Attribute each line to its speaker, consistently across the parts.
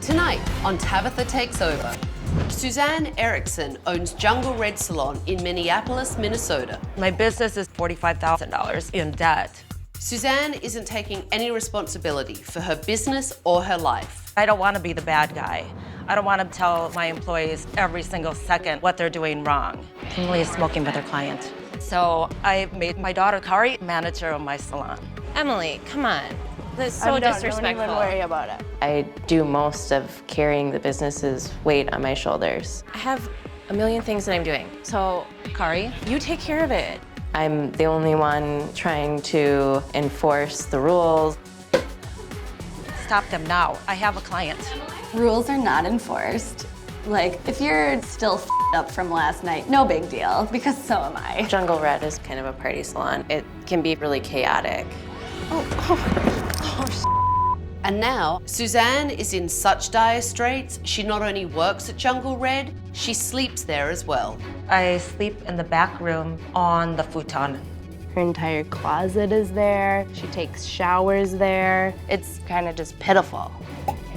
Speaker 1: Tonight on Tabatha Takes Over, Suzanne Erickson owns Jungle Red Salon in Minneapolis, Minnesota.
Speaker 2: My business is $45,000 in debt.
Speaker 1: Suzanne isn't taking any responsibility for her business or her life.
Speaker 2: I don't want to be the bad guy. I don't want to tell my employees every single second what they're doing wrong. Emily is smoking with her client. So I made my daughter, Kari, manager of my salon.
Speaker 3: Emily, come on. That's so disrespectful.
Speaker 4: Don't even worry about it.
Speaker 5: I do most of carrying the business's weight on my shoulders.
Speaker 3: I have a million things that I'm doing. So, Kari, you take care of it.
Speaker 5: I'm the only one trying to enforce the rules.
Speaker 2: Stop them now. I have a client.
Speaker 4: Rules are not enforced. Like, if you're still f***ed up from last night, no big deal, because so am I.
Speaker 5: Jungle Red is kind of a party salon. It can be really chaotic.
Speaker 1: And now, Suzanne is in such dire straits, she not only works at Jungle Red, she sleeps there as well.
Speaker 2: I sleep in the back room on the futon.
Speaker 4: Her entire closet is there. She takes showers there. It's kind of just pitiful.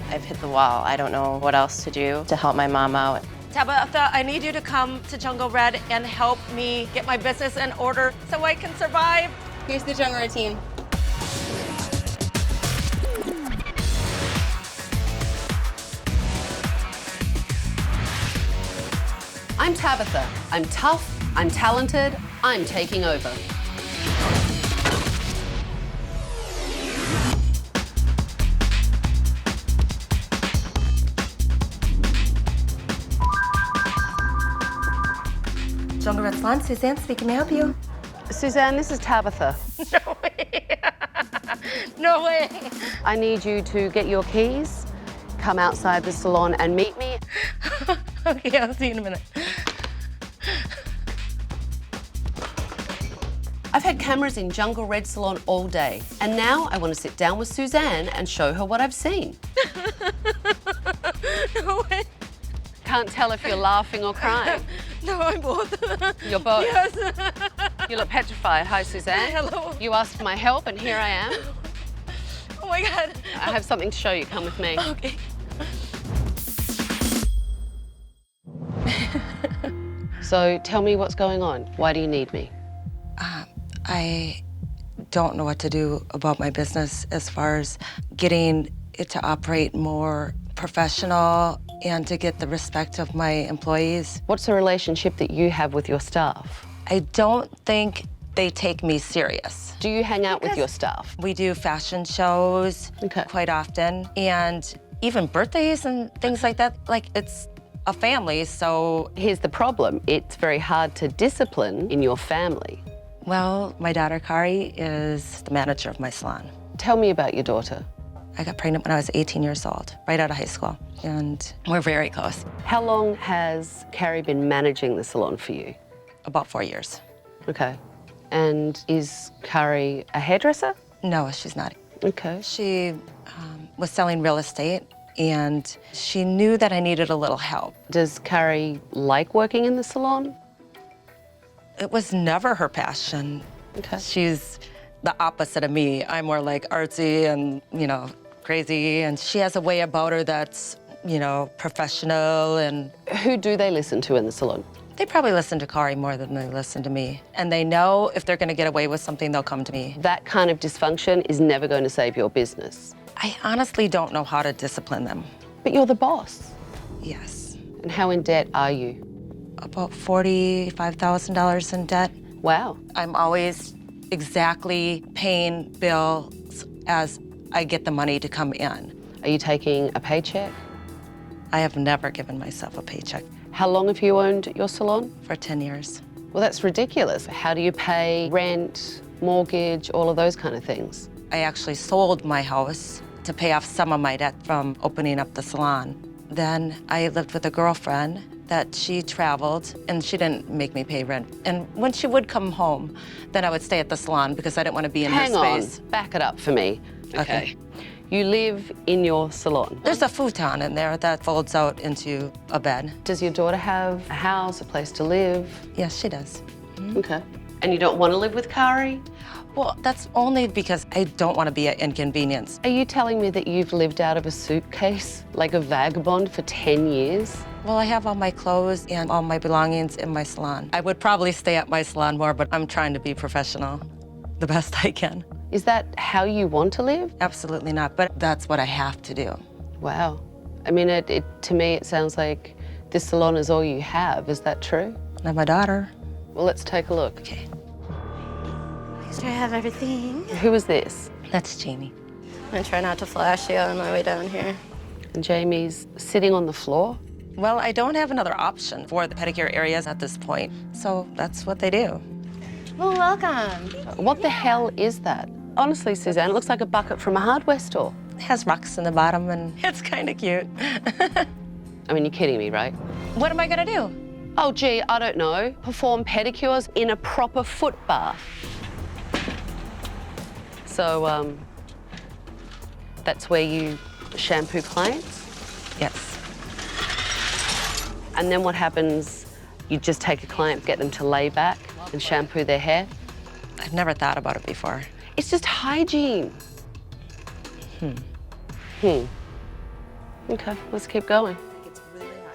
Speaker 5: I've hit the wall. I don't know what else to do to help my mom out.
Speaker 2: Tabatha, I need you to come to Jungle Red and help me get my business in order so I can survive.
Speaker 3: Here's the jungle routine.
Speaker 1: I'm Tabatha. I'm tough, I'm talented, I'm taking over.
Speaker 2: Jungle Red Salon, Suzanne speaking, may I help you?
Speaker 1: Suzanne, this is Tabatha.
Speaker 2: No way. No way.
Speaker 1: I need you to get your keys, come outside the salon and meet me.
Speaker 2: Okay, I'll see you in a minute.
Speaker 1: I've had cameras in Jungle Red Salon all day, and now I want to sit down with Suzanne and show her what I've seen.
Speaker 2: No way.
Speaker 1: Can't tell if you're laughing or crying.
Speaker 2: No, I'm both.
Speaker 1: You're both.
Speaker 2: Yes.
Speaker 1: You look petrified. Hi, Suzanne.
Speaker 2: Hello.
Speaker 1: You asked for my help, and here I am.
Speaker 2: Oh my God.
Speaker 1: I have something to show you. Come with me.
Speaker 2: Okay.
Speaker 1: So tell me what's going on. Why do you need me?
Speaker 2: I don't know what to do about my business as far as getting it to operate more professional and to get the respect of my employees.
Speaker 1: What's the relationship that you have with your staff?
Speaker 2: I don't think they take me serious.
Speaker 1: Do you hang out with your staff?
Speaker 2: We do fashion shows quite often, and even birthdays and things like that. Like, it's a family, so...
Speaker 1: Here's the problem. It's very hard to discipline in your family.
Speaker 2: Well, my daughter, Kari, is the manager of my salon.
Speaker 1: Tell me about your daughter.
Speaker 2: I got pregnant when I was 18 years old, right out of high school, and we're very close.
Speaker 1: How long has Carrie been managing the salon for you?
Speaker 2: About 4 years.
Speaker 1: Okay. And is Carrie a hairdresser?
Speaker 2: No, she's not.
Speaker 1: Okay.
Speaker 2: She was selling real estate, and she knew that I needed a little help.
Speaker 1: Does Carrie like working in the salon?
Speaker 2: It was never her passion.
Speaker 1: Okay.
Speaker 2: She's the opposite of me. I'm more like artsy and, you know, crazy, and she has a way about her that's, you know, professional. And
Speaker 1: who do they listen to in the salon?
Speaker 2: they probably listen to Kari more than they listen to me. And they know if they're gonna get away with something, they'll come to me.
Speaker 1: That kind of dysfunction is never going to save your business.
Speaker 2: I honestly don't know how to discipline them.
Speaker 1: But you're the boss.
Speaker 2: Yes.
Speaker 1: And how in debt are you?
Speaker 2: About $45,000 in debt.
Speaker 1: Wow.
Speaker 2: I'm always exactly paying bills as I get the money to come in.
Speaker 1: Are you taking a paycheck?
Speaker 2: I have never given myself a paycheck.
Speaker 1: How long have you owned your salon?
Speaker 2: For 10 years.
Speaker 1: Well, that's ridiculous. How do you pay rent, mortgage, all of those kind of things?
Speaker 2: I actually sold my house to pay off some of my debt from opening up the salon. Then I lived with a girlfriend that she traveled, and she didn't make me pay rent. And when she would come home, then I would stay at the salon because I didn't want to be in her space.
Speaker 1: Hang on, back it up for me.
Speaker 2: Okay.
Speaker 1: You live in your salon.
Speaker 2: There's a futon in there that folds out into a bed.
Speaker 1: Does your daughter have a house, a place to live?
Speaker 2: Yes, she does.
Speaker 1: Okay. And you don't want to live with Kari?
Speaker 2: Well, that's only because I don't want to be an inconvenience.
Speaker 1: Are you telling me that you've lived out of a suitcase like a vagabond for 10 years?
Speaker 2: Well, I have all my clothes and all my belongings in my salon. I would probably stay at my salon more, but I'm trying to be professional the best I can.
Speaker 1: Is that how you want to live?
Speaker 2: Absolutely not, but that's what I have to do.
Speaker 1: Wow. I mean, to me, it sounds like this salon is all you have. Is that true?
Speaker 2: And my daughter.
Speaker 1: Well, let's take a look.
Speaker 2: Okay.
Speaker 3: Make sure I have everything.
Speaker 1: Who is this?
Speaker 2: That's Jamie.
Speaker 3: I'm gonna try not to flash you on my way down here.
Speaker 1: And Jamie's sitting on the floor?
Speaker 2: Well, I don't have another option for the pedicure areas at this point, so that's what they do.
Speaker 3: Well, welcome.
Speaker 1: What the hell is that? Honestly, Suzanne, it looks like a bucket from a hardware store.
Speaker 2: It has rocks in the bottom, and it's kind of cute.
Speaker 1: I mean, you're kidding me, right?
Speaker 2: What am I gonna do?
Speaker 1: Oh, gee, I don't know. Perform pedicures in a proper foot bath. So, that's where you shampoo clients?
Speaker 2: Yes.
Speaker 1: And then what happens? You just take a client, get them to lay back and shampoo their hair?
Speaker 2: I've never thought about it before.
Speaker 1: It's just hygiene. Okay, let's keep going.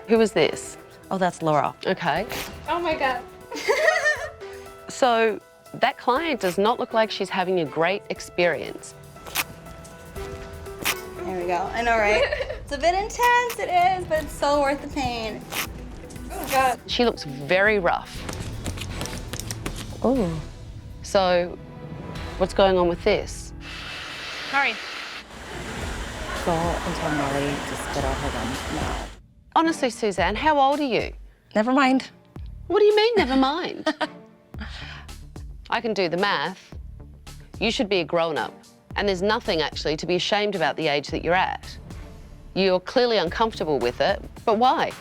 Speaker 1: Who is this?
Speaker 2: Oh, that's Laura.
Speaker 1: Okay.
Speaker 3: Oh my God.
Speaker 1: So that client does not look like she's having a great experience.
Speaker 6: There we go. I know, right? It's a bit intense, it is, but it's so worth the pain. Oh, God.
Speaker 1: She looks very rough.
Speaker 2: Oh.
Speaker 1: So what's going on with this?
Speaker 3: Sorry.
Speaker 2: Go and tell Molly to spit out her gum now.
Speaker 1: Honestly, Suzanne, how old are you?
Speaker 2: Never mind.
Speaker 1: What do you mean, never mind? I can do the math. You should be a grown-up. And there's nothing, actually, to be ashamed about the age that you're at. You're clearly uncomfortable with it, but why?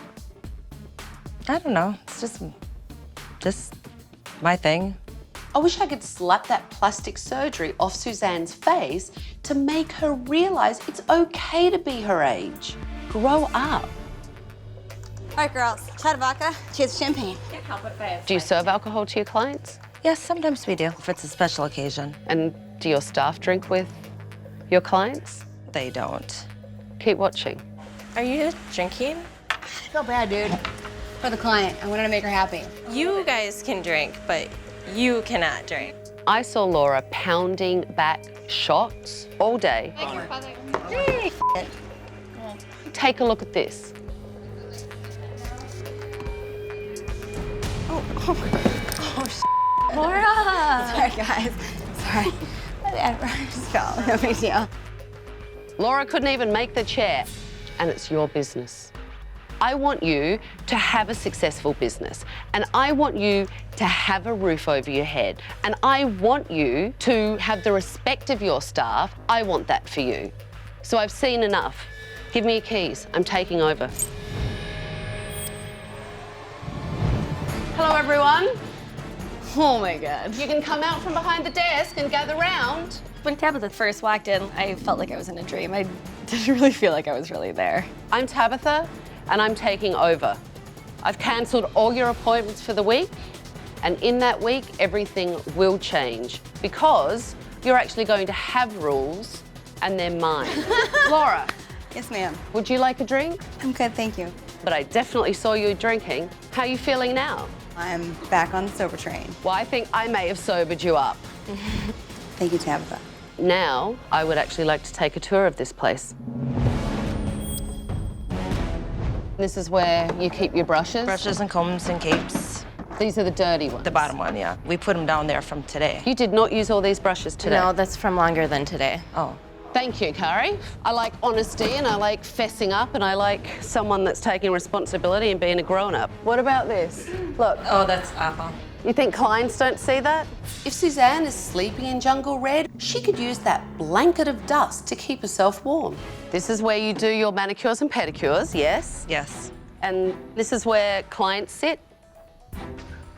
Speaker 2: I don't know. It's just my thing.
Speaker 1: I wish I could slap that plastic surgery off Suzanne's face to make her realize it's okay to be her age. Grow up.
Speaker 6: All right, girls. Shot of vodka. Cheers to champagne.
Speaker 1: Do you serve alcohol to your clients?
Speaker 2: Yes, sometimes we do, if it's a special occasion.
Speaker 1: And do your staff drink with your clients?
Speaker 2: They don't.
Speaker 1: Keep watching.
Speaker 3: Are you drinking?
Speaker 6: I feel bad, dude. For the client. I wanted to make her happy.
Speaker 3: You guys can drink, but you cannot drink.
Speaker 1: I saw Laura pounding back shots all day. Take a look at this.
Speaker 6: Laura! Sorry, guys. Sorry. Just fell. No big deal.
Speaker 1: Laura couldn't even make the chair, and it's your business. I want you to have a successful business, and I want you to have a roof over your head, and I want you to have the respect of your staff. I want that for you. So I've seen enough. Give me your keys. I'm taking over. Hello, everyone.
Speaker 6: Oh my God.
Speaker 1: You can come out from behind the desk and gather round.
Speaker 6: When Tabatha first walked in, I felt like I was in a dream. I didn't really feel like I was really there.
Speaker 1: I'm Tabatha, and I'm taking over. I've cancelled all your appointments for the week, and in that week, everything will change because you're actually going to have rules, and they're mine. Laura,
Speaker 6: Yes, ma'am.
Speaker 1: would you like a drink?
Speaker 6: I'm good, thank you.
Speaker 1: But I definitely saw you drinking. How are you feeling now?
Speaker 6: I'm back on the sober train.
Speaker 1: Well, I think I may have sobered you up.
Speaker 6: Thank you, Tabatha.
Speaker 1: Now, I would actually like to take a tour of this place. This is where you keep your brushes.
Speaker 2: Brushes and combs and capes.
Speaker 1: These are the dirty ones.
Speaker 2: The bottom one, yeah. We put them down there from today.
Speaker 1: You did not use all these brushes today.
Speaker 5: No, that's from longer than today.
Speaker 2: Oh.
Speaker 1: Thank you, Kari. I like honesty and I like fessing up and I like someone that's taking responsibility and being a grown-up. What about this? Look.
Speaker 2: Oh, that's awful.
Speaker 1: You think clients don't see that? If Suzanne is sleeping in jungle red, she could use that blanket of dust to keep herself warm. This is where you do your manicures and pedicures, yes?
Speaker 2: Yes.
Speaker 1: And this is where clients sit.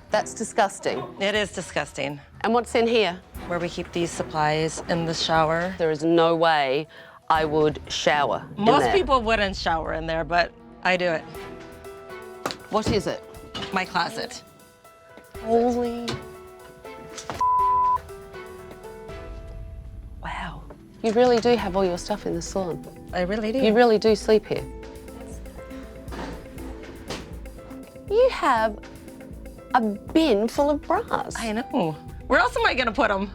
Speaker 1: That's disgusting.
Speaker 2: It is disgusting.
Speaker 1: And what's in here?
Speaker 2: Where we keep these supplies in the shower.
Speaker 1: There is no way I would shower in
Speaker 2: Most
Speaker 1: there.
Speaker 2: people wouldn't shower in there, but I do it.
Speaker 1: What is it?
Speaker 2: My closet.
Speaker 1: Holy. You really do have all your stuff in the salon.
Speaker 2: I really do.
Speaker 1: You really do sleep here. You have a bin full of bras.
Speaker 2: I know. Where else am I gonna put them?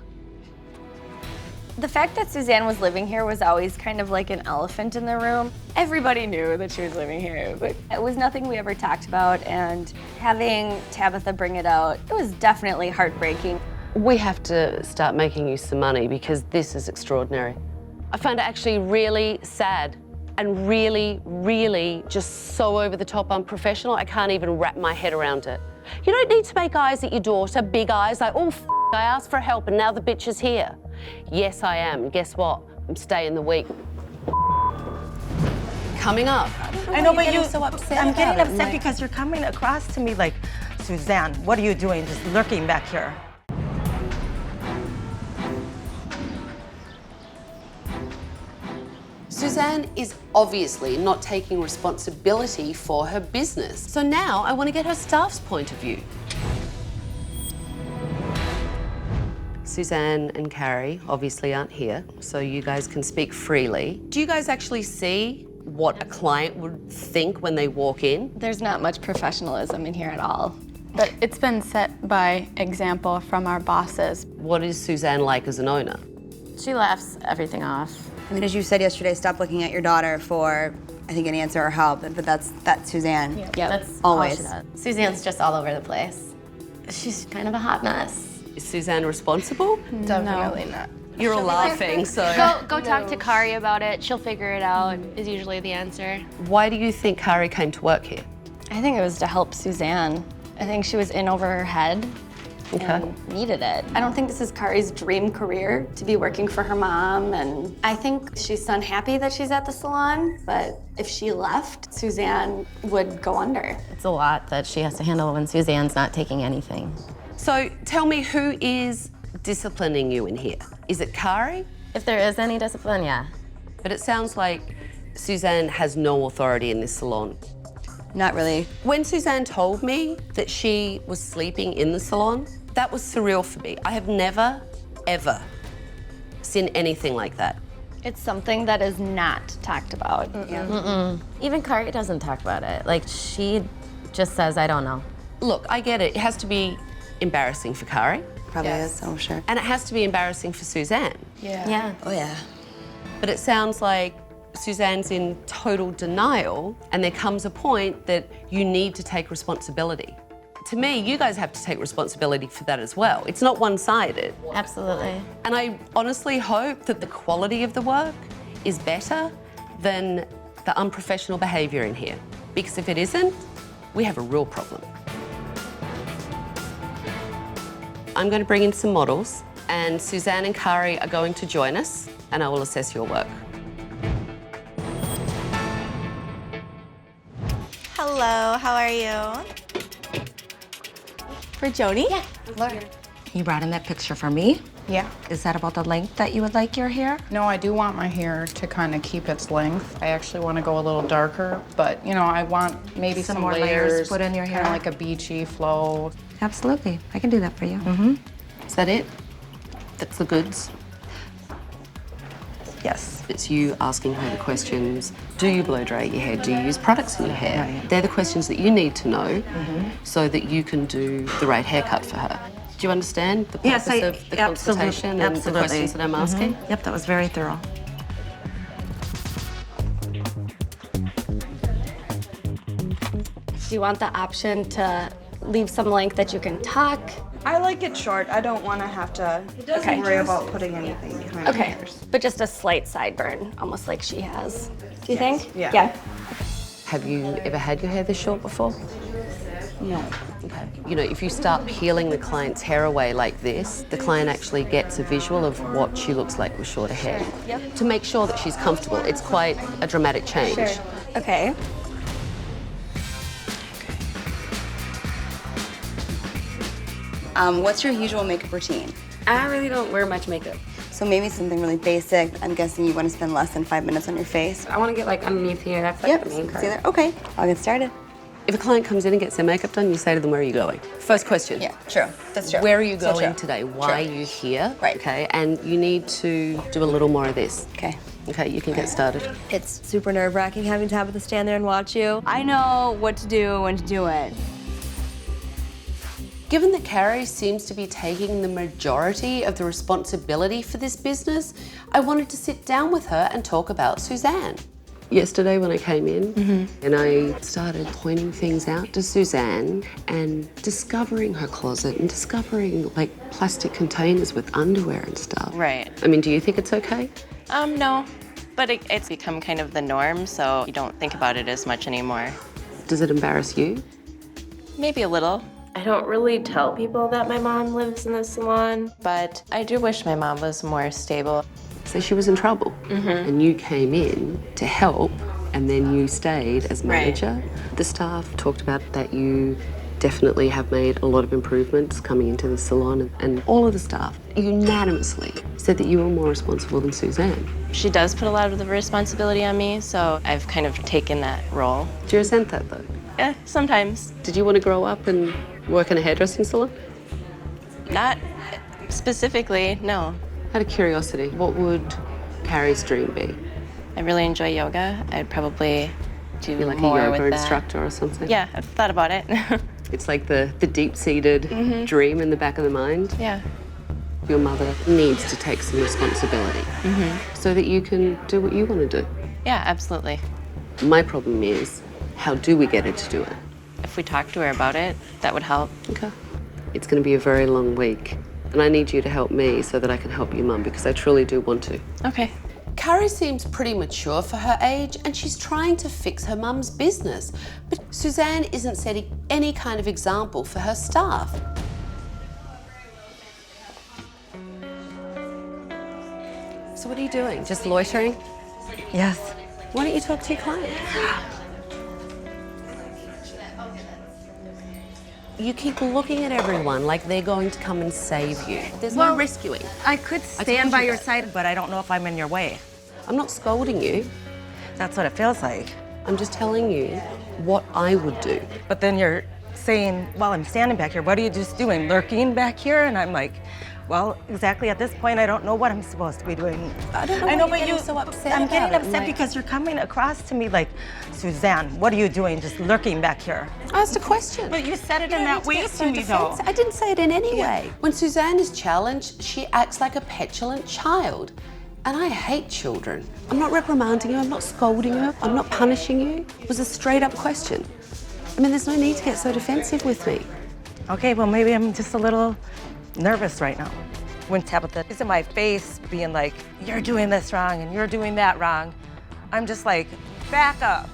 Speaker 4: The fact that Suzanne was living here was always kind of like an elephant in the room. Everybody knew that she was living here, but it was nothing we ever talked about, and having Tabatha bring it out, it was definitely heartbreaking.
Speaker 1: We have to start making you some money because this is extraordinary. I find it actually really sad and really, really just so over the top unprofessional. I can't even wrap my head around it. You don't need to make eyes at your daughter, big eyes, like, oh, I asked for help and now the bitch is here. Yes, I am. Guess what? I'm staying the week. Coming up.
Speaker 2: I know, but
Speaker 6: getting so upset
Speaker 2: I'm getting
Speaker 6: about it,
Speaker 2: upset
Speaker 6: like-
Speaker 2: because you're coming across to me like, Suzanne, what are you doing? Just lurking back here.
Speaker 1: Suzanne is obviously not taking responsibility for her business. So now I want to get her staff's point of view. Suzanne and Carrie obviously aren't here, so you guys can speak freely. Do you guys actually see what a client would think when they walk in?
Speaker 4: There's not much professionalism in here at all.
Speaker 7: But it's been set by example from our bosses.
Speaker 1: What is Suzanne like as an owner?
Speaker 3: She laughs everything off.
Speaker 6: I mean, as you said yesterday, stop looking at your daughter for, I think, an answer or help, but that's Suzanne.
Speaker 3: Yeah, that's
Speaker 6: Always.
Speaker 3: all she does. Suzanne's just all over the place. She's kind of a hot mess.
Speaker 1: Is Suzanne responsible?
Speaker 7: Definitely not.
Speaker 1: You're all laughing, so.
Speaker 8: Go talk to Kari about it. She'll figure it out, is usually the answer.
Speaker 1: Why do you think Kari came to work here?
Speaker 4: I think it was to help Suzanne. I think she was in over her head and needed it. I don't think this is Kari's dream career, to be working for her mom, and I think she's unhappy that she's at the salon, but if she left, Suzanne would go under.
Speaker 5: It's a lot that she has to handle when Suzanne's not taking anything.
Speaker 1: So tell me, who is disciplining you in here? Is it Kari?
Speaker 5: If there is any discipline, yeah.
Speaker 1: But it sounds like Suzanne has no authority in this salon.
Speaker 6: Not really.
Speaker 1: When Suzanne told me that she was sleeping in the salon, that was surreal for me. I have never, ever seen anything like that.
Speaker 4: It's something that is not talked about.
Speaker 5: Even Kari doesn't talk about it. Like, she just says, I don't know.
Speaker 1: Look, I get it. It has to be embarrassing for Kari,
Speaker 6: Probably is, oh sure.
Speaker 1: and it has to be embarrassing for Suzanne.
Speaker 5: Yeah.
Speaker 6: Oh yeah.
Speaker 1: But it sounds like Suzanne's in total denial, and there comes a point that you need to take responsibility. To me, you guys have to take responsibility for that as well. It's not one-sided.
Speaker 5: Absolutely.
Speaker 1: And I honestly hope that the quality of the work is better than the unprofessional behaviour in here. Because if it isn't, we have a real problem. I'm going to bring in some models, and Suzanne and Kari are going to join us, and I will assess your work.
Speaker 6: Hello, how are you? For Jody? Yeah.
Speaker 7: Laura.
Speaker 2: You brought in that picture for me?
Speaker 7: Yeah.
Speaker 2: Is that about the length that you would like your hair?
Speaker 7: No, I do want my hair to kind of keep its length. I actually want to go a little darker, but you know, I want maybe
Speaker 2: Some
Speaker 7: some
Speaker 2: more
Speaker 7: layers
Speaker 2: layers put in your hair.
Speaker 7: Kind of like a beachy flow.
Speaker 2: Absolutely. I can do that for you.
Speaker 1: Is that it? That's the goods?
Speaker 2: Yes.
Speaker 1: It's you asking her the questions. Do you blow dry your hair? Do you use products in your hair?
Speaker 2: Right.
Speaker 1: They're the questions that you need to know so that you can do the right haircut for her. Do you understand the purpose of the consultation and the questions that I'm asking?
Speaker 2: Yep, that was very thorough.
Speaker 4: Do you want the option to leave some length that you can tuck?
Speaker 9: I like it short. I don't want to have to worry about putting anything behind my ears.
Speaker 4: But just a slight sideburn, almost like she has. Do you think?
Speaker 9: Yeah.
Speaker 1: Have you ever had your hair this short before?
Speaker 9: No.
Speaker 1: Okay. You know, if you start peeling the client's hair away like this, the client actually gets a visual of what she looks like with shorter hair.
Speaker 4: Yep.
Speaker 1: To make sure that she's comfortable. It's quite a dramatic change.
Speaker 4: Okay.
Speaker 6: What's your usual makeup routine?
Speaker 3: I really don't wear much makeup.
Speaker 6: So maybe something really basic. I'm guessing you want to spend less than 5 minutes on your face.
Speaker 3: I want to get like underneath here. That's like
Speaker 6: Yep,
Speaker 3: the main
Speaker 6: see
Speaker 3: part.
Speaker 6: there? Okay, I'll get started.
Speaker 1: If a client comes in and gets their makeup done, you say to them, where are you going? First question.
Speaker 6: Yeah, true. That's true.
Speaker 1: Where are you
Speaker 6: So
Speaker 1: going
Speaker 6: true.
Speaker 1: today? Why are you here?
Speaker 6: Right.
Speaker 1: Okay, and you need to do a little more of this.
Speaker 6: Okay.
Speaker 1: Okay, you can get started.
Speaker 10: It's super nerve-wracking having Tabatha stand there and watch you. I know what to do when to do it.
Speaker 1: Given that Carrie seems to be taking the majority of the responsibility for this business, I wanted to sit down with her and talk about Suzanne. Yesterday when I came in and I started pointing things out to Suzanne and discovering her closet and discovering like plastic containers with underwear and stuff.
Speaker 5: Right.
Speaker 1: I mean, do you think it's okay?
Speaker 5: No, but it's become kind of the norm, so you don't think about it as much anymore.
Speaker 1: Does it embarrass you?
Speaker 5: Maybe a little. I don't really tell people that my mom lives in the salon, but I do wish my mom was more stable.
Speaker 1: So she was in trouble and you came in to help and then you stayed as manager. The staff talked about that you definitely have made a lot of improvements coming into the salon, and all of the staff unanimously said that you were more responsible than Suzanne.
Speaker 5: She does put a lot of the responsibility on me, so I've kind of taken that role.
Speaker 1: Do you resent that though?
Speaker 5: Yeah, sometimes.
Speaker 1: Did you want to grow up and work in a hairdressing salon?
Speaker 5: Not specifically, no.
Speaker 1: Out of curiosity, what would Carrie's dream be?
Speaker 5: I really enjoy yoga. I'd probably do
Speaker 1: Be like
Speaker 5: more
Speaker 1: a yoga
Speaker 5: with that.
Speaker 1: instructor or something?
Speaker 5: Yeah, I've thought about it.
Speaker 1: It's like the deep-seated dream in the back of the mind.
Speaker 5: Yeah.
Speaker 1: Your mother needs to take some responsibility so that you can do what you want to do.
Speaker 5: Yeah, absolutely.
Speaker 1: My problem is, how do we get her to do it?
Speaker 5: If we talk to her about it, that would help.
Speaker 1: Okay. It's going to be a very long week, and I need you to help me so that I can help your mum, because I truly do want to.
Speaker 5: Okay.
Speaker 1: Carrie seems pretty mature for her age, and she's trying to fix her mum's business. But Suzanne isn't setting any kind of example for her staff. So what are you doing? Just loitering?
Speaker 2: Yes.
Speaker 1: Why don't you talk to your client? You keep looking at everyone like they're going to come and save you. There's no rescuing.
Speaker 2: I could stand by your side, but I don't know if I'm in your way.
Speaker 1: I'm not scolding you.
Speaker 2: That's what it feels like.
Speaker 1: I'm just telling you what I would do.
Speaker 2: But then you're saying, while I'm standing back here, what are you just doing? Lurking back here? And I'm like, well, exactly at this point, I don't know what I'm supposed to be doing.
Speaker 1: I don't know
Speaker 2: I know,
Speaker 1: why
Speaker 2: but
Speaker 1: you're getting so upset
Speaker 2: I'm
Speaker 1: about
Speaker 2: getting
Speaker 1: it.
Speaker 2: upset
Speaker 1: Like,
Speaker 2: because you're coming across to me like, Suzanne, what are you doing? Just lurking back here.
Speaker 1: I asked a question.
Speaker 2: But you said it in that way to me, though.
Speaker 1: defensive. I didn't say it in any way. When Suzanne is challenged, she acts like a petulant child. And I hate children. I'm not reprimanding you, I'm not scolding you, I'm not punishing you. It was a straight up question. I mean, there's no need to get so defensive with me.
Speaker 2: Okay, well, maybe I'm just a little nervous right now. When Tabatha is in my face being like, you're doing this wrong and you're doing that wrong, I'm just like, back up.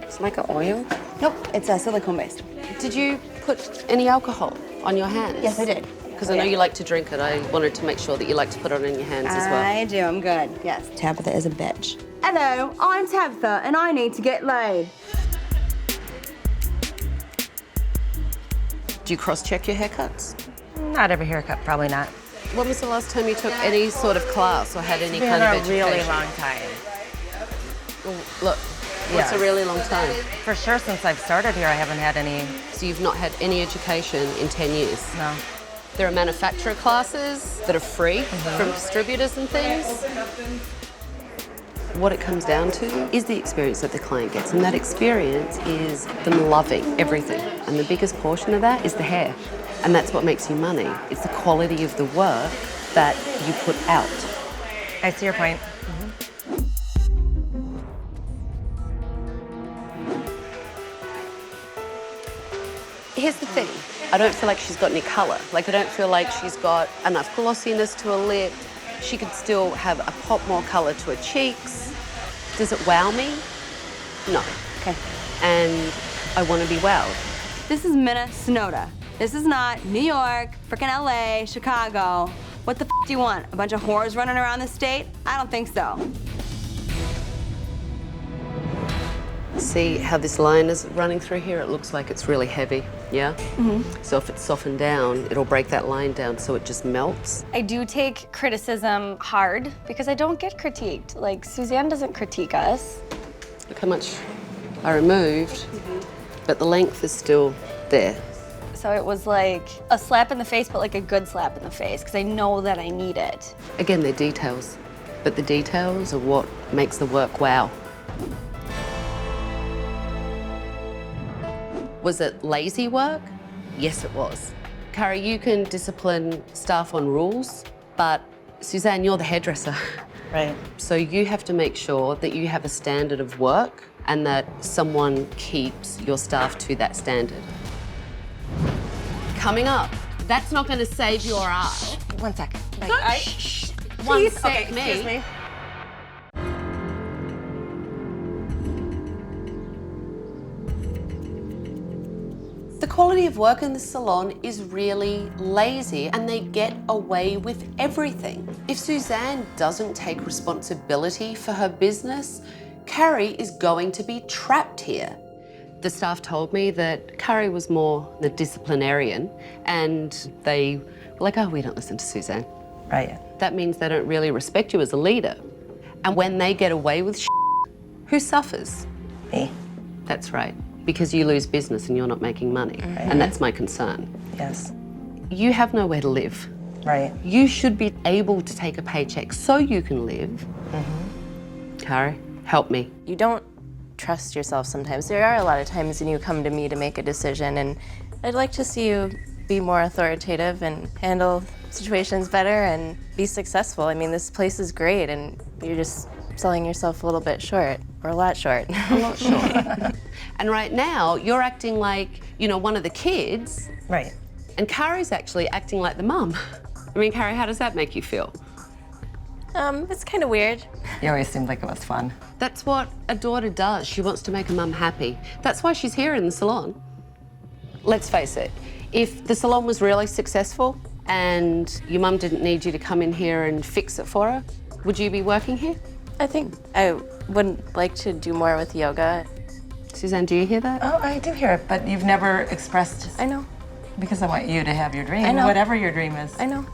Speaker 1: It's like an oil.
Speaker 6: Nope, it's silicone-based.
Speaker 1: Did you put any alcohol on your hands?
Speaker 6: Yes, I did.
Speaker 1: Because I know you like to drink it. I wanted to make sure that you like to put it on your hands as well.
Speaker 6: I do, I'm good, yes. Tabatha is a bitch.
Speaker 10: Hello, I'm Tabatha and I need to get laid.
Speaker 1: Do you cross-check your haircuts?
Speaker 2: Not every haircut, probably not.
Speaker 1: When was the last time you took any sort of class or had any
Speaker 2: It's been
Speaker 1: kind of
Speaker 2: a
Speaker 1: education?
Speaker 2: really long time.
Speaker 1: Well, look, what's a really long time?
Speaker 2: For sure, since I've started here, I haven't had any.
Speaker 1: So you've not had any education in 10 years?
Speaker 2: No.
Speaker 1: There are manufacturer classes that are free from distributors and things. What it comes down to is the experience that the client gets, and that experience is them loving everything. And the biggest portion of that is the hair. And that's what makes you money. It's the quality of the work that you put out.
Speaker 2: I see your point.
Speaker 1: Here's the thing. I don't feel like she's got any colour. Like, I don't feel like she's got enough glossiness to her lip. She could still have a pop more colour to her cheeks. Does it wow me? No.
Speaker 10: Okay.
Speaker 1: And I want to be wowed.
Speaker 10: This is Minnesota. This is not New York, frickin' LA, Chicago. What the f do you want? A bunch of whores running around the state? I don't think so.
Speaker 1: See how this line is running through here? It looks like it's really heavy, yeah? So if it's softened down, it'll break that line down so it just melts.
Speaker 4: I do take criticism hard because I don't get critiqued. Like, Suzanne doesn't critique us.
Speaker 1: Look how much I removed, but the length is still there.
Speaker 4: So it was like a slap in the face, but like a good slap in the face, because I know that I need it.
Speaker 1: Again, they're details, but the details are what makes the work wow. Was it lazy work? Yes, it was. Carrie, you can discipline staff on rules, but Suzanne, you're the hairdresser.
Speaker 2: Right.
Speaker 1: So you have to make sure that you have a standard of work and that someone keeps your staff to that standard. Coming up, that's not going to save your ass.
Speaker 2: 1 second. Like,
Speaker 1: One
Speaker 2: please?
Speaker 1: sec,
Speaker 2: Okay, excuse me.
Speaker 1: The quality of work in the salon is really lazy and they get away with everything. If Suzanne doesn't take responsibility for her business, Carrie is going to be trapped here. The staff told me that Carrie was more the disciplinarian and they were like, oh, we don't listen to Suzanne.
Speaker 2: Right.
Speaker 1: That means they don't really respect you as a leader. And when they get away with who suffers?
Speaker 2: Me.
Speaker 1: That's right, because you lose business and you're not making money.
Speaker 2: Right.
Speaker 1: And that's my concern.
Speaker 2: Yes.
Speaker 1: You have nowhere to live.
Speaker 2: Right.
Speaker 1: You should be able to take a paycheck so you can live. Carrie, help me.
Speaker 5: You don't trust yourself sometimes. There are a lot of times when you come to me to make a decision, and I'd like to see you be more authoritative and handle situations better and be successful. I mean, this place is great and you're just selling yourself a little bit short, or a lot short.
Speaker 1: A lot short. And right now, you're acting like, you know, one of the kids.
Speaker 2: Right.
Speaker 1: And Carrie's actually acting like the mum. I mean, Carrie, how does that make you feel?
Speaker 5: It's kind of weird.
Speaker 2: You always seemed like it was fun.
Speaker 1: That's what a daughter does. She wants to make a mum happy. That's why she's here in the salon. Let's face it, if the salon was really successful and your mum didn't need you to come in here and fix it for her, would you be working here?
Speaker 5: I think I would like to do more with yoga.
Speaker 1: Suzanne, do you hear that?
Speaker 2: Oh, I do hear it, but you've never expressed.
Speaker 5: I know.
Speaker 2: Because I want you to have your dream,
Speaker 5: I know.
Speaker 2: whatever your dream is.
Speaker 5: I know.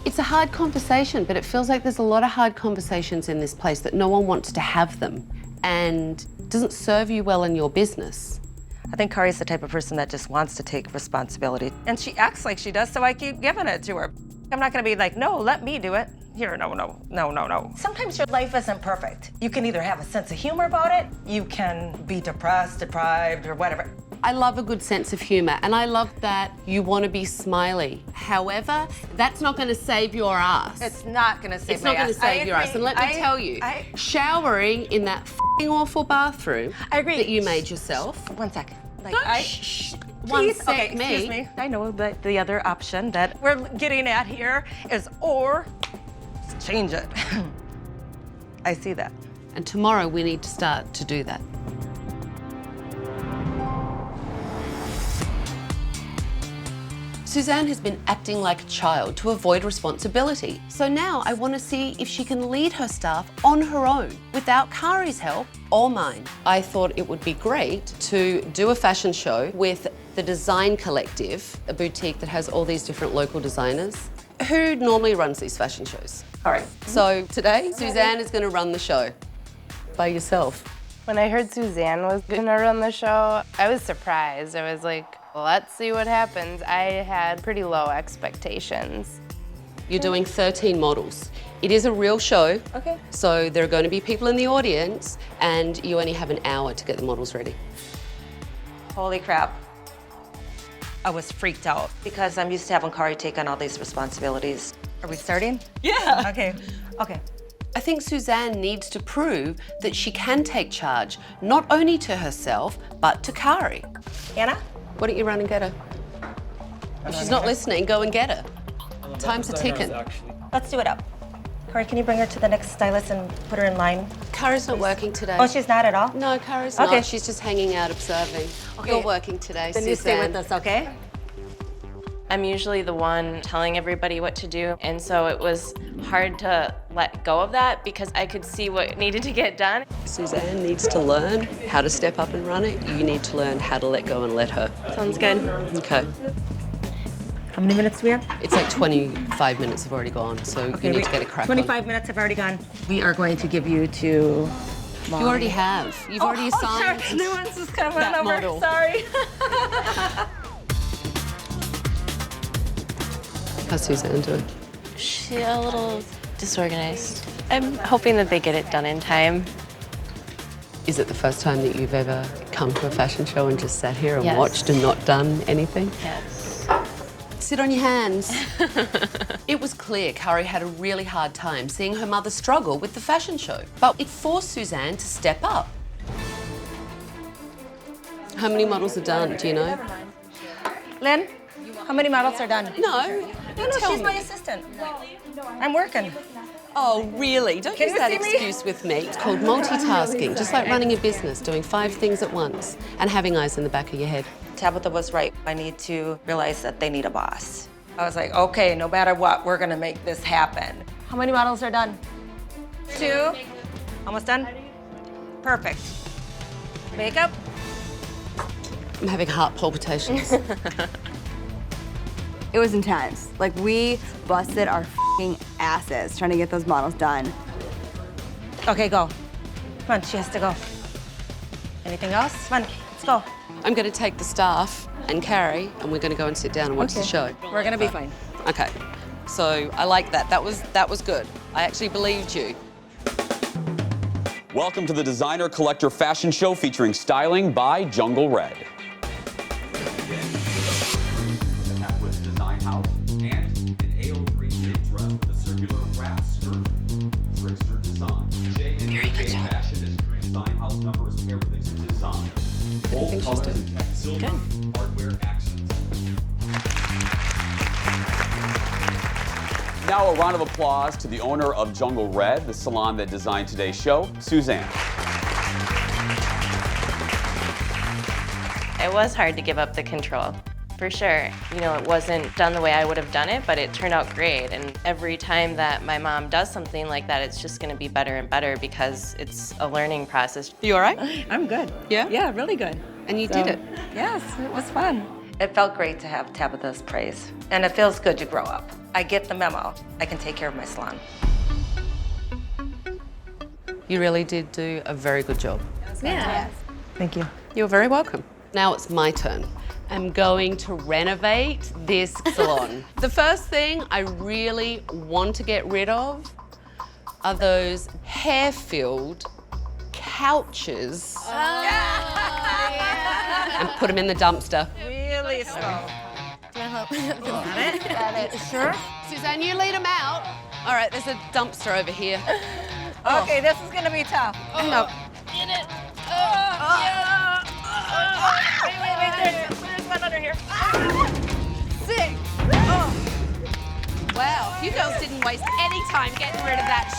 Speaker 1: It's a hard conversation, but it feels like there's a lot of hard conversations in this place that no one wants to have them and doesn't serve you well in your business.
Speaker 2: I think Kari's the type of person that just wants to take responsibility. And she acts like she does, so I keep giving it to her. I'm not gonna be like, no, let me do it. Here, no. Sometimes your life isn't perfect. You can either have a sense of humor about it, you can be depressed, deprived, or whatever.
Speaker 1: I love a good sense of humor, and I love that you want to be smiley. However, that's not going to save your ass.
Speaker 2: It's not gonna save
Speaker 1: It's not going to save your ass. And let me tell you, showering in that f***ing awful bathroom that you made yourself.
Speaker 2: 1 second. Like,
Speaker 1: One sec,
Speaker 2: okay, excuse me. I know that the other option that we're getting at here is or change it. I see that.
Speaker 1: And tomorrow we need to start to do that. Suzanne has been acting like a child to avoid responsibility. So now I want to see if she can lead her staff on her own without Kari's help or mine. I thought it would be great to do a fashion show with the Design Collective, a boutique that has all these different local designers. Who normally runs these fashion shows? All right. So today, Suzanne is going to run the show by yourself.
Speaker 11: When I heard Suzanne was gonna run the show, I was surprised. I was like, well, let's see what happens. I had pretty low expectations.
Speaker 1: You're doing 13 models. It is a real show.
Speaker 11: Okay.
Speaker 1: So there are going to be people in the audience and you only have an hour to get the models ready.
Speaker 2: Holy crap. I was freaked out because I'm used to having Kari take on all these responsibilities. Are we starting?
Speaker 1: Yeah.
Speaker 2: Okay.
Speaker 1: I think Suzanne needs to prove that she can take charge, not only to herself, but to Kari.
Speaker 2: Anna?
Speaker 1: Why don't you run and get her? If she's not listening, go and get her. Time's a ticking.
Speaker 2: Let's do it up. Kari, can you bring her to the next stylist and put her in line?
Speaker 1: Kari's not working today.
Speaker 2: Oh, she's not at all?
Speaker 1: No, Kari's
Speaker 2: Okay.
Speaker 1: not. She's just hanging out, observing.
Speaker 2: Okay.
Speaker 1: You're working today,
Speaker 2: Then
Speaker 1: Suzanne.
Speaker 2: you stay with us, okay?
Speaker 5: I'm usually the one telling everybody what to do, and so it was hard to let go of that because I could see what needed to get done.
Speaker 1: Suzanne needs to learn how to step up and run it. You need to learn how to let go and let her.
Speaker 5: Sounds good.
Speaker 1: Okay.
Speaker 2: How many minutes do we have?
Speaker 1: It's like 25 minutes have already gone, so you need to get a crack
Speaker 2: 25 minutes have already gone. We are going to give you to
Speaker 1: You already have. You've already assigned
Speaker 10: New one's just coming
Speaker 1: that
Speaker 10: over.
Speaker 1: model.
Speaker 10: Sorry.
Speaker 1: How's Suzanne doing?
Speaker 5: She's a little disorganized. I'm hoping that they get it done in time.
Speaker 1: Is it the first time that you've ever come to a fashion show and just sat here and
Speaker 5: Yes.
Speaker 1: watched and not done anything?
Speaker 5: Yes.
Speaker 1: Sit on your hands. It was clear Curry had a really hard time seeing her mother struggle with the fashion show, but it forced Suzanne to step up. How many models are done, do you know?
Speaker 2: Lynn, how many models are done?
Speaker 1: No.
Speaker 2: No, she's my assistant. I'm working.
Speaker 1: Oh, really? Don't
Speaker 2: Can
Speaker 1: use
Speaker 2: you
Speaker 1: that
Speaker 2: see me?
Speaker 1: excuse with me. It's called multitasking, just like running a business, doing 5 things at once and having eyes in the back of your head.
Speaker 2: Tabatha was right. I need to realize that they need a boss. I was like, okay, no matter what, we're gonna make this happen. How many models are done? 2? Almost done? Perfect. Makeup?
Speaker 1: I'm having heart palpitations.
Speaker 10: It was intense. Like, we busted our f***ing asses trying to get those models done.
Speaker 2: Okay, go. Come on, she has to go. Anything else? Come on, let's go.
Speaker 1: I'm going to take the staff and Carrie, and we're going to go and sit down and watch the show.
Speaker 2: We're gonna be fine.
Speaker 1: Okay. So I like that. That was good. I actually believed you.
Speaker 12: Welcome to the Designer Collector Fashion Show featuring styling by Jungle Red. With Design House and an AO3 knit dress with a circular wrap skirt. Trickster Design. Very good job. Fashion is Design House number is paired with its design. Bold colors and silver hardware accents. Now a round of applause to the owner of Jungle Red, the salon that designed today's show, Suzanne.
Speaker 5: It was hard to give up the control, for sure. You know, it wasn't done the way I would have done it, but it turned out great. And every time that my mom does something like that, it's just gonna be better and better because it's a learning process.
Speaker 1: You all right?
Speaker 2: I'm good.
Speaker 1: Yeah?
Speaker 2: Yeah, really good.
Speaker 1: And you did it.
Speaker 2: Yes, it was fun. It felt great to have Tabatha's praise, and it feels good to grow up. I get the memo. I can take care of my salon.
Speaker 1: You really did do a very good job.
Speaker 4: Yeah.
Speaker 2: Thank you.
Speaker 1: You're very welcome. Now it's my turn. I'm going to renovate this salon. The first thing I really want to get rid of are those hair-filled couches and put them in the dumpster.
Speaker 2: Really slow.
Speaker 6: Got it.
Speaker 2: Sure?
Speaker 1: Suzanne, you lead them out. All right, there's a dumpster over here.
Speaker 2: Okay, this is gonna be tough.
Speaker 1: No.
Speaker 2: Wait, there's one under here.
Speaker 1: Sick. Wow, you girls didn't waste any time getting rid of that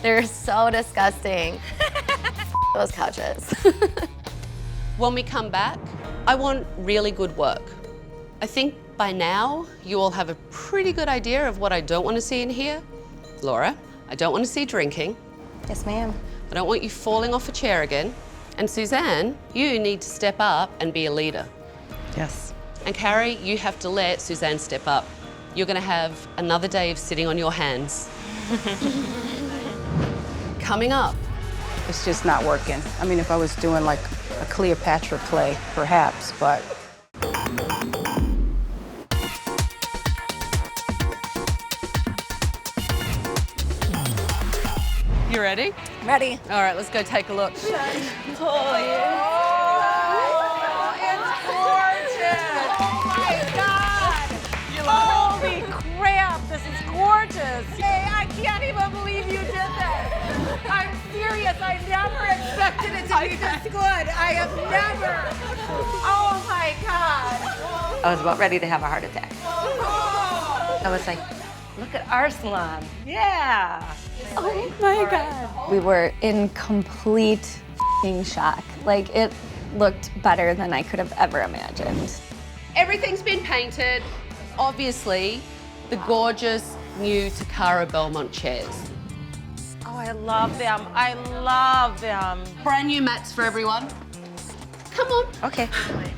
Speaker 6: They're so disgusting. Those couches.
Speaker 1: When we come back, I want really good work. I think by now, you all have a pretty good idea of what I don't want to see in here. Laura, I don't want to see drinking.
Speaker 6: Yes, ma'am.
Speaker 1: I don't want you falling off a chair again. And Suzanne, you need to step up and be a leader.
Speaker 2: Yes.
Speaker 1: And Carrie, you have to let Suzanne step up. You're going to have another day of sitting on your hands. Coming up.
Speaker 13: It's just not working. I mean, if I was doing like a Cleopatra play, perhaps, but.
Speaker 1: You ready?
Speaker 6: Ready.
Speaker 1: All right, let's go take a look.
Speaker 2: Oh, it's gorgeous! Oh my God! Holy crap, this is gorgeous! Hey, I can't even believe you did that! I'm serious, I never expected it to be this good. I have never! Oh my God! I was about ready to have a heart attack. I was like, look at our salon. Yeah!
Speaker 4: Oh my God. We were in complete f***ing shock. Like, it looked better than I could have ever imagined.
Speaker 1: Everything's been painted. Obviously, the gorgeous new Takara Belmont chairs.
Speaker 2: Oh, I love them. I love them.
Speaker 1: Brand new mats for everyone. Come on.
Speaker 2: Okay.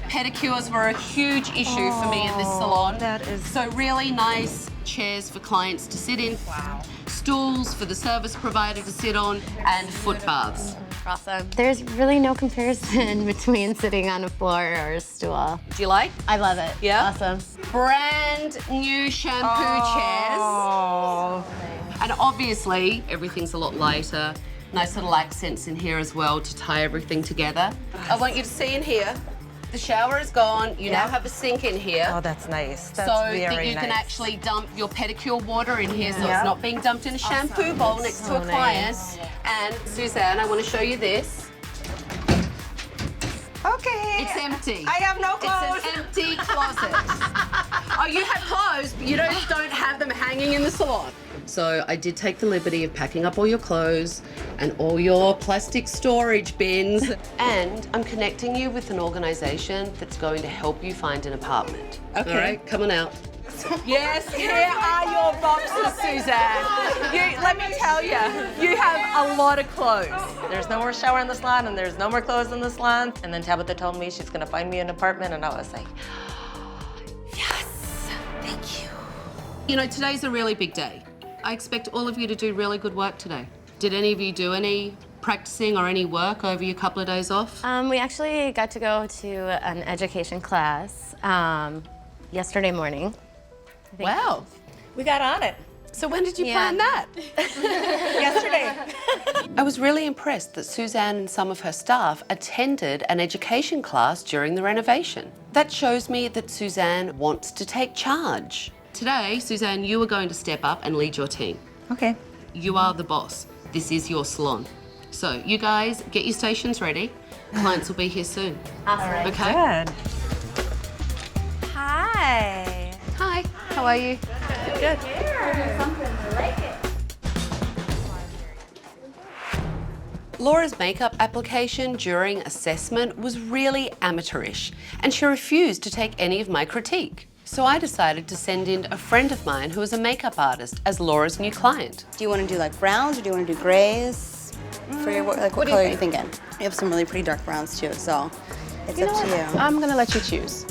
Speaker 1: Pedicures were a huge issue for me in this salon.
Speaker 2: That is
Speaker 1: so really nice chairs for clients to sit in. Wow. Stools for the service provider to sit on, and foot baths.
Speaker 8: Awesome. There's really no comparison between sitting on a floor or a stool.
Speaker 1: Do you like?
Speaker 8: I love it.
Speaker 1: Yeah?
Speaker 8: Awesome.
Speaker 1: Brand new shampoo chairs. And obviously, everything's a lot lighter. Nice little accents in here as well to tie everything together. I want you to see in here, the shower is gone. You now have a sink in here.
Speaker 2: Oh, that's nice. That's
Speaker 1: so
Speaker 2: very
Speaker 1: that you
Speaker 2: nice.
Speaker 1: can actually dump your pedicure water in here so it's not being dumped in a shampoo bowl next to a client. And Suzanne, I want to show you this.
Speaker 10: Okay.
Speaker 1: It's empty.
Speaker 10: I have no clothes.
Speaker 1: It's an empty closet. Oh, you have clothes, but you don't have them hanging in the salon. So I did take the liberty of packing up all your clothes and all your plastic storage bins. And I'm connecting you with an organisation that's going to help you find an apartment. Okay. All right, come on out.
Speaker 10: Yes, here are your boxes, Suzanne. Let me tell you, you have a lot of clothes.
Speaker 2: There's no more shower in the salon and there's no more clothes in the salon. And then Tabatha told me she's gonna find me an apartment and I was like, yes, thank you.
Speaker 1: You know, today's a really big day. I expect all of you to do really good work today. Did any of you do any practicing or any work over your couple of days off?
Speaker 8: We actually got to go to an education class yesterday morning.
Speaker 1: Wow.
Speaker 10: We got on it.
Speaker 1: So when did you plan that?
Speaker 10: Yesterday.
Speaker 1: I was really impressed that Suzanne and some of her staff attended an education class during the renovation. That shows me that Suzanne wants to take charge. Today, Suzanne, you are going to step up and lead your team.
Speaker 2: Okay.
Speaker 1: You are the boss. This is your salon. So you guys get your stations ready. Clients will be here soon.
Speaker 8: Awesome.
Speaker 1: Okay?
Speaker 2: Good.
Speaker 10: Hi.
Speaker 1: Hi, how are you?
Speaker 10: Good.
Speaker 1: Laura's makeup application during assessment was really amateurish, and she refused to take any of my critique. So I decided to send in a friend of mine who is a makeup artist as Laura's new client.
Speaker 6: Do you want to do like browns or do you want to do grays? For your work, like what color are you thinking? You have some really pretty dark browns too, so it's up to you.
Speaker 9: I'm gonna let you choose.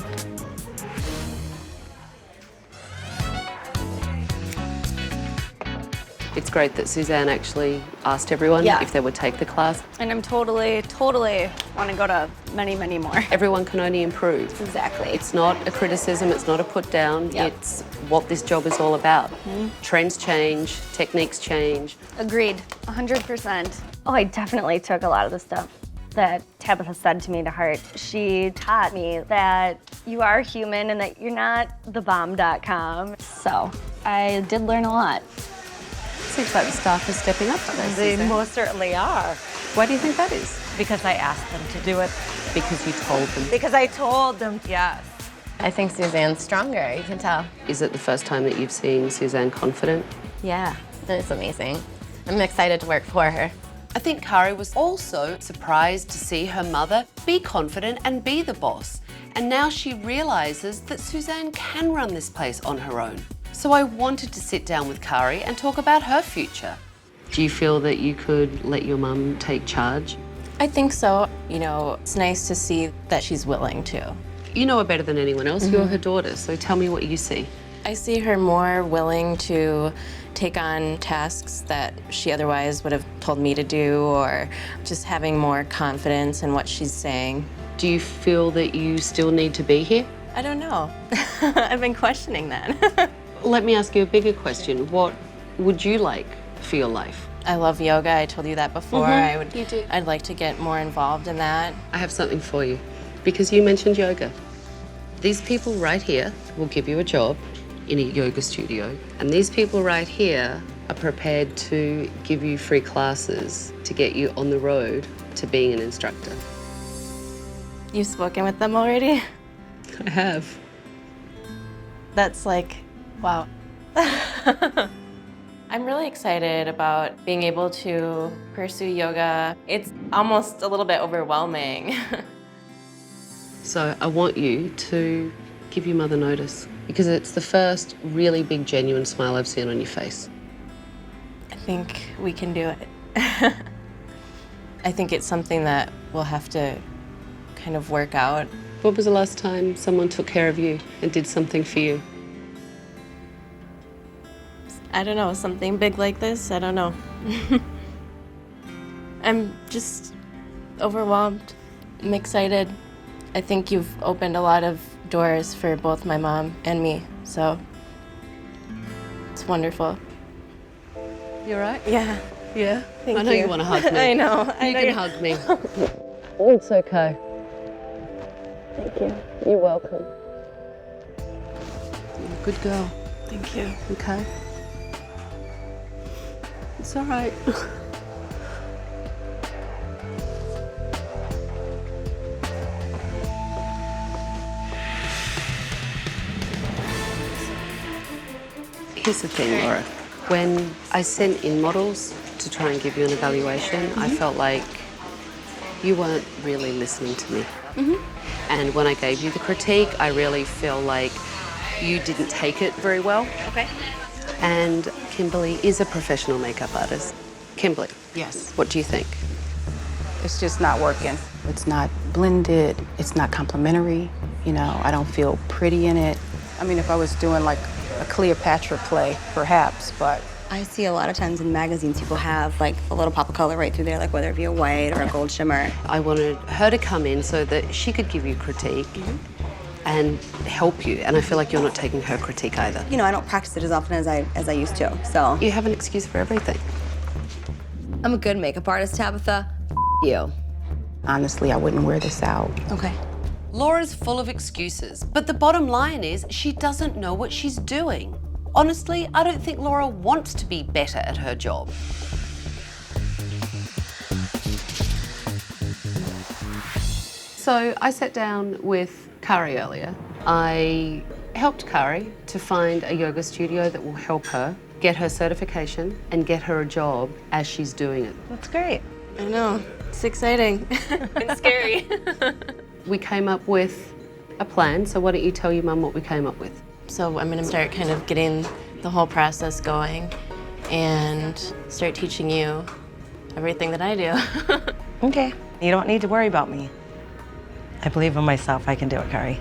Speaker 1: It's great that Suzanne actually asked everyone if they would take the class.
Speaker 4: And I'm totally want to go to many, many more.
Speaker 1: Everyone can only improve.
Speaker 4: Exactly.
Speaker 1: It's not a criticism, it's not a put down, it's what this job is all about. Trends change, techniques change.
Speaker 4: Agreed, 100%. Oh, I definitely took a lot of the stuff that Tabatha said to me to heart. She taught me that you are human and that you're not thebomb.com. So I did learn a lot.
Speaker 1: Seems like the staff is stepping up today,
Speaker 2: They
Speaker 1: Suzanne.
Speaker 2: most certainly are.
Speaker 1: Why do you think that is?
Speaker 2: Because I asked them to do it.
Speaker 1: Because you told them.
Speaker 2: Because I told them, yes.
Speaker 8: I think Suzanne's stronger, you can tell.
Speaker 1: Is it the first time that you've seen Suzanne confident?
Speaker 8: Yeah, it's amazing. I'm excited to work for her.
Speaker 1: I think Kari was also surprised to see her mother be confident and be the boss. And now she realizes that Suzanne can run this place on her own. So I wanted to sit down with Kari and talk about her future. Do you feel that you could let your mum take charge?
Speaker 5: I think so. You know, it's nice to see that she's willing to.
Speaker 1: You know her better than anyone else. You're her daughter, so tell me what you see.
Speaker 5: I see her more willing to take on tasks that she otherwise would have told me to do, or just having more confidence in what she's saying.
Speaker 1: Do you feel that you still need to be here?
Speaker 5: I don't know. I've been questioning that.
Speaker 1: Let me ask you a bigger question. What would you like for your life?
Speaker 5: I love yoga. I told you that before. I'd like to get more involved in that.
Speaker 1: I have something for you, because you mentioned yoga. These people right here will give you a job in a yoga studio, and these people right here are prepared to give you free classes to get you on the road to being an instructor.
Speaker 5: You've spoken with them already?
Speaker 1: I have.
Speaker 5: That's like, wow. I'm really excited about being able to pursue yoga. It's almost a little bit overwhelming.
Speaker 1: So I want you to give your mother notice, because it's the first really big, genuine smile I've seen on your face.
Speaker 5: I think we can do it. I think it's something that we'll have to kind of work out.
Speaker 1: When was the last time someone took care of you and did something for you?
Speaker 5: I don't know, something big like this? I don't know. I'm just overwhelmed. I'm excited. I think you've opened a lot of doors for both my mom and me, so it's wonderful.
Speaker 1: You all right?
Speaker 5: Yeah.
Speaker 1: Yeah?
Speaker 5: Thank
Speaker 1: I know you want to hug me.
Speaker 5: I know.
Speaker 1: You can hug me. It's okay.
Speaker 5: Thank you.
Speaker 1: You're welcome. You're a good girl.
Speaker 5: Thank you.
Speaker 1: Okay? It's all right. Here's the thing, Laura. When I sent in models to try and give you an evaluation, I felt like you weren't really listening to me. And when I gave you the critique, I really feel like you didn't take it very well.
Speaker 10: Okay.
Speaker 1: And Kimberly is a professional makeup artist. Kimberly,
Speaker 13: Yes.
Speaker 1: what do you think?
Speaker 13: It's just not working. It's not blended. It's not complimentary. You know, I don't feel pretty in it. I mean, if I was doing like a Cleopatra play, perhaps, but
Speaker 6: I see a lot of times in magazines people have like a little pop of color right through there, like whether it be a white or a gold shimmer.
Speaker 1: I wanted her to come in so that she could give you critique and help you. And I feel like you're not taking her critique either.
Speaker 6: You know, I don't practice it as often as I used to, so.
Speaker 1: You have an excuse for everything.
Speaker 10: I'm a good makeup artist, Tabatha. You.
Speaker 13: honestly, I wouldn't wear this out.
Speaker 10: Okay.
Speaker 1: Laura's full of excuses, but the bottom line is she doesn't know what she's doing. Honestly, I don't think Laura wants to be better at her job. So I sat down with Kari earlier. I helped Kari to find a yoga studio that will help her get her certification and get her a job as she's doing it.
Speaker 10: That's great.
Speaker 5: I know. It's exciting and scary.
Speaker 1: We came up with a plan, so why don't you tell your mum what we came up with?
Speaker 5: So I'm gonna start kind of getting the whole process going and start teaching you everything that I do.
Speaker 2: Okay, you don't need to worry about me. I believe in myself, I can do it, Kari.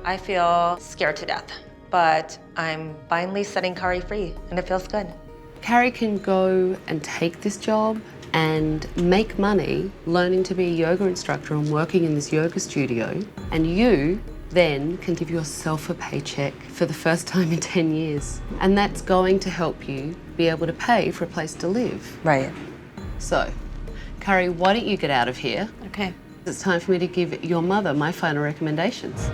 Speaker 2: I feel scared to death, but I'm finally setting Kari free, and it feels good.
Speaker 1: Kari can go and take this job and make money learning to be a yoga instructor and working in this yoga studio, and you then can give yourself a paycheck for the first time in 10 years. And that's going to help you be able to pay for a place to live.
Speaker 2: Right.
Speaker 1: So, Kari, why don't you get out of here?
Speaker 5: Okay.
Speaker 1: It's time for me to give your mother my final recommendations.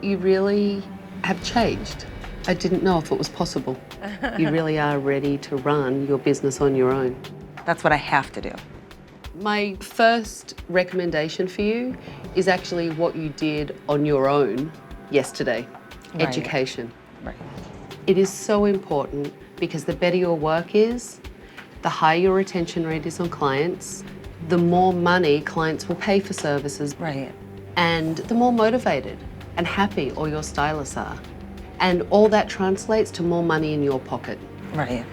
Speaker 1: You really have changed. I didn't know if it was possible. You really are ready to run your business on your own.
Speaker 2: That's what I have to do.
Speaker 1: My first recommendation for you is actually what you did on your own yesterday,
Speaker 2: Right.
Speaker 1: education.
Speaker 2: Right.
Speaker 1: It is so important because the better your work is, the higher your retention rate is on clients, the more money clients will pay for services.
Speaker 2: Right.
Speaker 1: And the more motivated and happy all your stylists are. And all that translates to more money in your pocket.
Speaker 2: Right.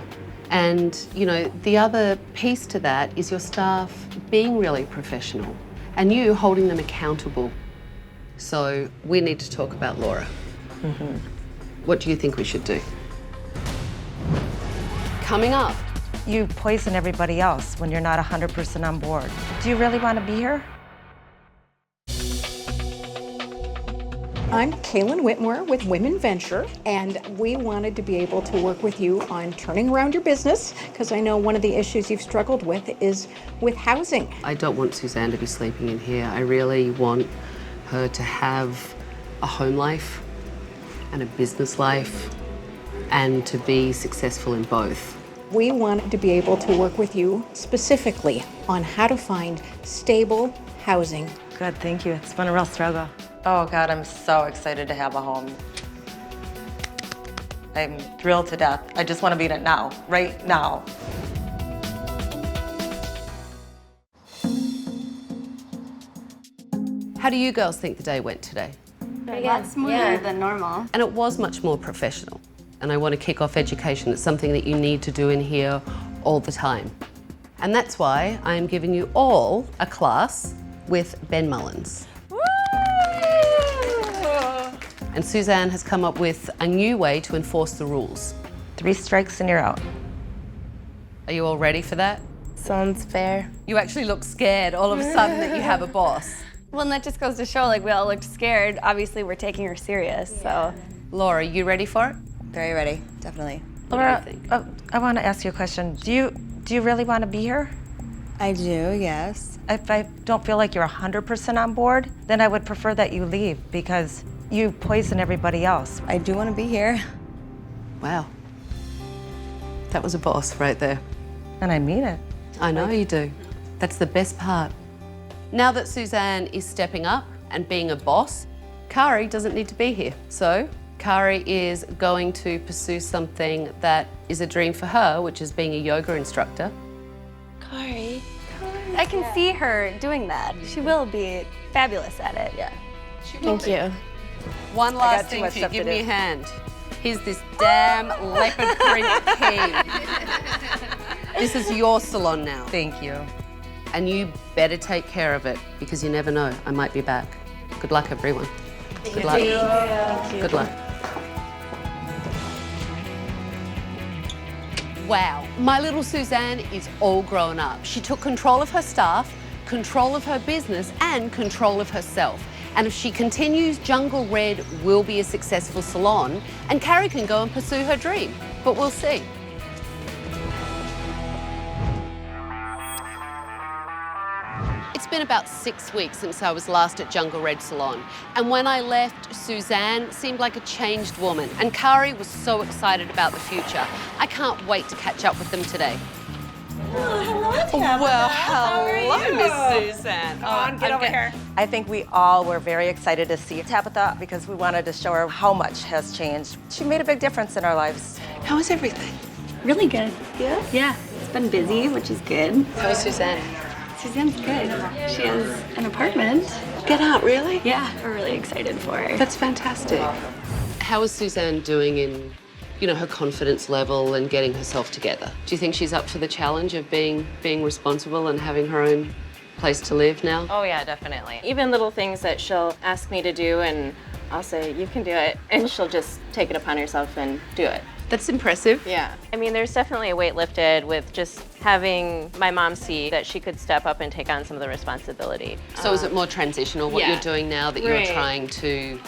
Speaker 1: And, you know, the other piece to that is your staff being really professional and you holding them accountable. So we need to talk about Laura.
Speaker 2: Mm-hmm.
Speaker 1: What do you think we should do? Coming up.
Speaker 2: You poison everybody else when you're not 100% on board. Do you really want to be here?
Speaker 14: I'm Kaylin Whitmore with Women Venture, and we wanted to be able to work with you on turning around your business, because I know one of the issues you've struggled with is with housing.
Speaker 1: I don't want Suzanne to be sleeping in here. I really want her to have a home life and a business life and to be successful in both.
Speaker 14: We wanted to be able to work with you specifically on how to find stable housing.
Speaker 2: Good, thank you. It's been a real struggle. Oh God, I'm so excited to have a home. I'm thrilled to death. I just want to be in it now, right now.
Speaker 1: How do you girls think the day went today?
Speaker 4: A lot smoother than normal.
Speaker 1: And it was much more professional. And I want to kick off education. It's something that you need to do in here all the time. And that's why I am giving you all a class with Ben Mullins. And Suzanne has come up with a new way to enforce the rules.
Speaker 2: 3 strikes and you're out.
Speaker 1: Are you all ready for that?
Speaker 11: Sounds fair.
Speaker 1: You actually look scared all of a sudden that you have a boss.
Speaker 4: Well, and that just goes to show, like, we all looked scared. Obviously, we're taking her serious, so.
Speaker 1: Laura, you ready for it?
Speaker 6: Very ready, definitely.
Speaker 2: Laura, I want to ask you a question. Do you really want to be here?
Speaker 6: I do, yes.
Speaker 2: If I don't feel like you're 100% on board, then I would prefer that you leave because you poison everybody else.
Speaker 6: I do want to be here.
Speaker 1: Wow. That was a boss right there.
Speaker 2: And I mean it.
Speaker 1: I know you do. That's the best part. Now that Suzanne is stepping up and being a boss, Kari doesn't need to be here. So Kari is going to pursue something that is a dream for her, which is being a yoga instructor.
Speaker 4: Kari. I can see her doing that. She will be fabulous at it.
Speaker 1: Yeah.
Speaker 8: Thank you.
Speaker 1: One last thing for you. Give me a hand. Here's this damn leopard print key. This is your salon now.
Speaker 2: Thank you.
Speaker 1: And you better take care of it because you never know. I might be back. Good luck, everyone. Good luck.
Speaker 8: Thank you.
Speaker 1: Good luck. Wow, my little Suzanne is all grown up. She took control of her staff, control of her business, and control of herself. And if she continues, Jungle Red will be a successful salon, and Kari can go and pursue her dream. But we'll see. It's been about 6 weeks since I was last at Jungle Red Salon, and when I left, Suzanne seemed like a changed woman, and Kari was so excited about the future. I can't wait to catch up with them today.
Speaker 10: Well,
Speaker 1: hello, Miss Suzanne.
Speaker 10: Come on, get over here.
Speaker 2: I think we all were very excited to see Tabatha because we wanted to show her how much has changed. She made a big difference in our lives.
Speaker 1: How is everything?
Speaker 4: Really good. Yeah? Yeah. It's been busy, which is good.
Speaker 1: How is Suzanne?
Speaker 4: Suzanne's good. She has an apartment.
Speaker 1: Get out, really?
Speaker 4: Yeah, we're really excited for her.
Speaker 1: That's fantastic. How is Suzanne doing in, her confidence level and getting herself together? Do you think she's up for the challenge of being responsible and having her own place to live now?
Speaker 5: Oh yeah, definitely. Even little things that she'll ask me to do and I'll say, you can do it, and she'll just take it upon herself and do it.
Speaker 1: That's impressive.
Speaker 5: Yeah. I mean, there's definitely a weight lifted with just having my mom see that she could step up and take on some of the responsibility.
Speaker 1: So is it more transitional, what you're doing now, that you're trying to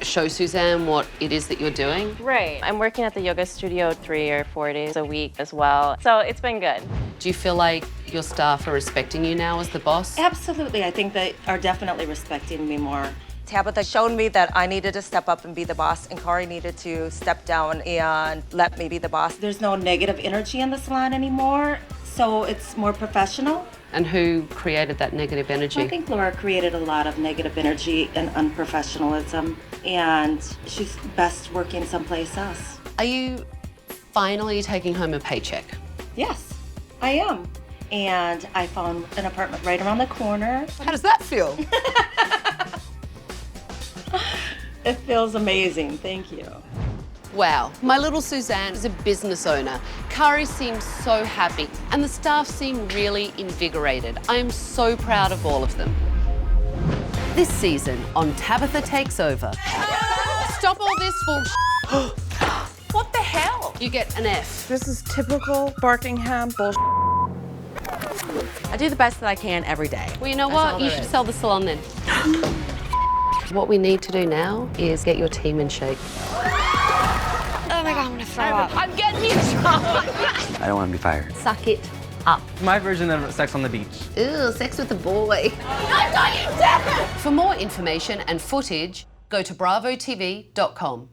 Speaker 1: show Suzanne what it is that you're doing?
Speaker 5: Right. I'm working at the yoga studio 3 or 4 days a week as well. So it's been good.
Speaker 1: Do you feel like your staff are respecting you now as the boss?
Speaker 15: Absolutely. I think they are definitely respecting me more.
Speaker 2: Tabatha showed me that I needed to step up and be the boss, and Kari needed to step down and let me be the boss.
Speaker 15: There's no negative energy in the salon anymore, so it's more professional.
Speaker 1: And who created that negative energy?
Speaker 15: I think Laura created a lot of negative energy and unprofessionalism, and she's best working someplace else.
Speaker 1: Are you finally taking home a paycheck?
Speaker 15: Yes, I am. And I found an apartment right around the corner.
Speaker 1: How does that feel?
Speaker 15: It feels amazing, thank you.
Speaker 1: Wow, my little Suzanne is a business owner. Kari seems so happy, and the staff seem really invigorated. I am so proud of all of them. This season on Tabatha Takes Over. Stop all this bullshit. What the hell? You get an F.
Speaker 9: This is typical Barkingham bullshit.
Speaker 8: I do the best that I can every day.
Speaker 1: Well, you know what? You should sell the salon then. What we need to do now is get your team in shape.
Speaker 8: Oh my God, I'm gonna throw up.
Speaker 1: I'm getting you drunk.
Speaker 16: I don't want to be fired.
Speaker 1: Suck it up.
Speaker 16: My version of sex on the beach.
Speaker 1: Ew, sex with a boy. No, don't you dare! For more information and footage, go to bravotv.com.